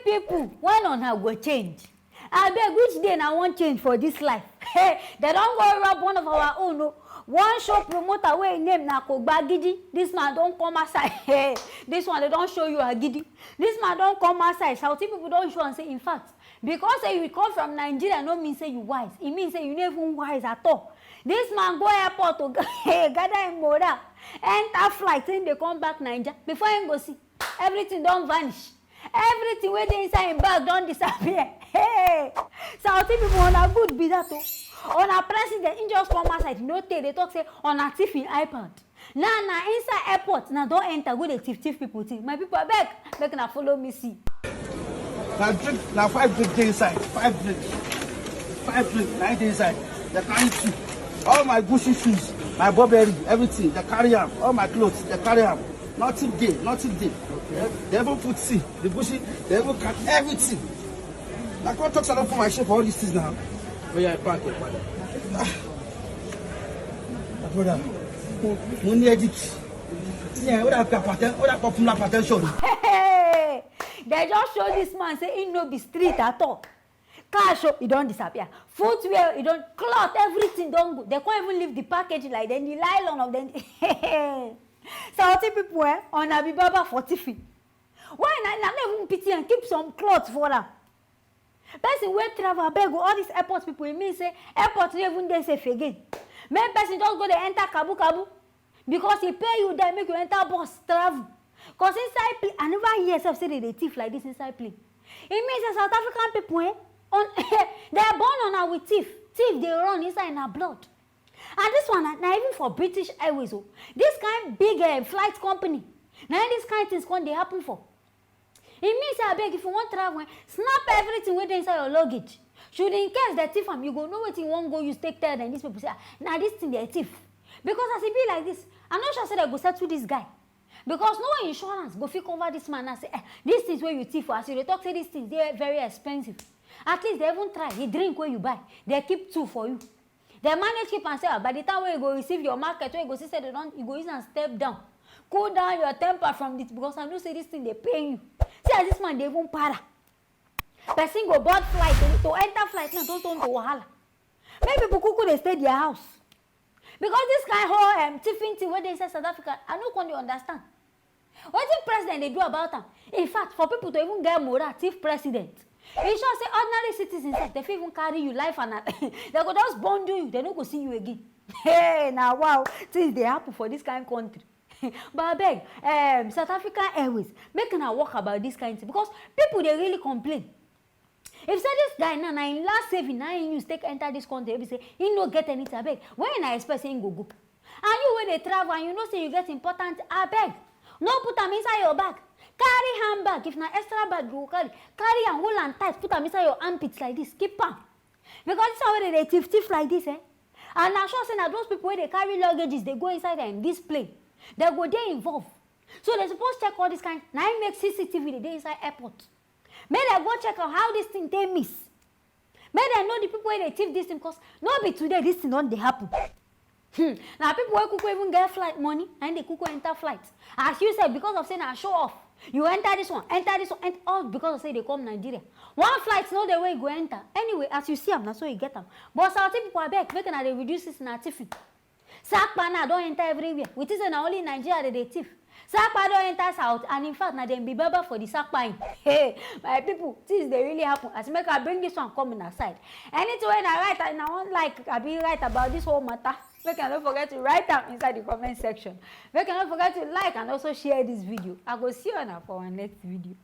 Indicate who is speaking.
Speaker 1: people when una go change? Abeg, which day na wan change for this life? Hey, they don go rob one of our own. No. One show promoter wey im name na Kogbagidi. This man don come outside. Hey, this one they don show you Agidi. This man don come outside. Shouting people don show and say, in fact, because say you come from Nigeria no mean say you wise. It mean say you no even wise at all. This man go airport to gather him moral, enter flight, then they come back Nigeria. Before him go see, everything don vanish. Everything wey dey inside him bag don disappear. Hey, South people on a good be that o. On a president, he just come outside. No tey they talk say on a thief in iPad. Now inside airport, now don't enter go dey thief people thing. My people abeg, make una follow me see.
Speaker 2: Now drink, now 5 drinks inside. 5 drinks. 5 drinks, 9 inside. They carry 2. All my Gucci shoes, my Burberry, everything, they carry them. All my clothes, they carry them. Nothing day, nothing day. Okay. They even put C, the Gucci, they even cut everything. I can't talk so for my shop for all these things now. But yeah, I pack it, brother. Brother, money edit. Yeah, what that popular potential.
Speaker 1: Hey, they just show this man say he no be street at all. Car show, he don't disappear. Footwear, he don't cloth, everything don't go. They can't even leave the package like then the nylon of them. Saudi people on Abibaba 40 feet. Why not even pity and keep some clothes for them? Person wey travel abeg all these airport people, it means say airport no even dey safe again. Make person just go dey enter kabu because he pay you there make you enter bus travel. Cause inside plane, I never hear yourself say they thief like this inside plane. It means that South African people they are born on our with thief they run inside in our blood. And this one now even for British Airways, this kind big flight company. Now this kind things can they happen for. It means I beg if you want travel, snap everything within inside your luggage. Should in case they thief am, you go know what you won't go use take care and these people say, now this thing they thief. Because as it be like this, I'm not sure say they go settle this guy. Because no insurance go fit cover this man and say, this things where you thief for as you talk say these things they are very expensive. At least they even try. The drink where you buy, they keep 2 for you. They manage keep and say, by the time where you go receive your market, where you go see say they don't, you go use and step down. Cool down your temper from this because I know say this thing they pay you. See as this man they even para. Person go board flight to enter flight now don't turn to wahala. Maybe people could they stay their house. Because this kind whole thieving thing where they say South Africa, I no can understand. What the president they do about them? In fact, for people to even get moral, thief president. It sure say ordinary citizens they even carry you life and they go just bundle you, they don't go see you again. Hey, now wow, things they happen for this kind of country. But I beg, South African Airways, make a walk about this kind of thing because people they really complain. If say this guy now in last saving 9 years take enter this country, they say he no get anything. I beg, when I expect saying go. And you when they travel and you know say you get important, I beg, no put them inside your bag. Carry handbag. If na extra bag you carry and hold and tight. Put them inside your armpits like this. Keep them. Because this is how they thief like this, And I'm sure saying that those people where they carry luggages, they go inside and this plane. They go there involved. So they're supposed to check all this kind. Now I make CCTV they inside airport. May they go check out how this thing they miss. May they know the people where they thief this thing because not be today this thing don't they happen. Now people where could even get flight money and they could enter flights. As you said, because of saying I show off. You enter this one, and all because of say they come Nigeria. One flight no the way you go enter. Anyway, as you see them, that's why you get them. But South people are back, making they reduce this na thief. Sakpa now don't enter everywhere. Which is only Nigeria they thief. Sakpa don't enter South, and in fact now they be baba for the Sakpa. Hey, my people, this they really happen. As make I bring this one coming aside. Anything when I write, and I won't like I be right about this whole matter. Make and don't forget to write down inside the comment section. Make and don't forget to like and also share this video. I go see you now for our next video.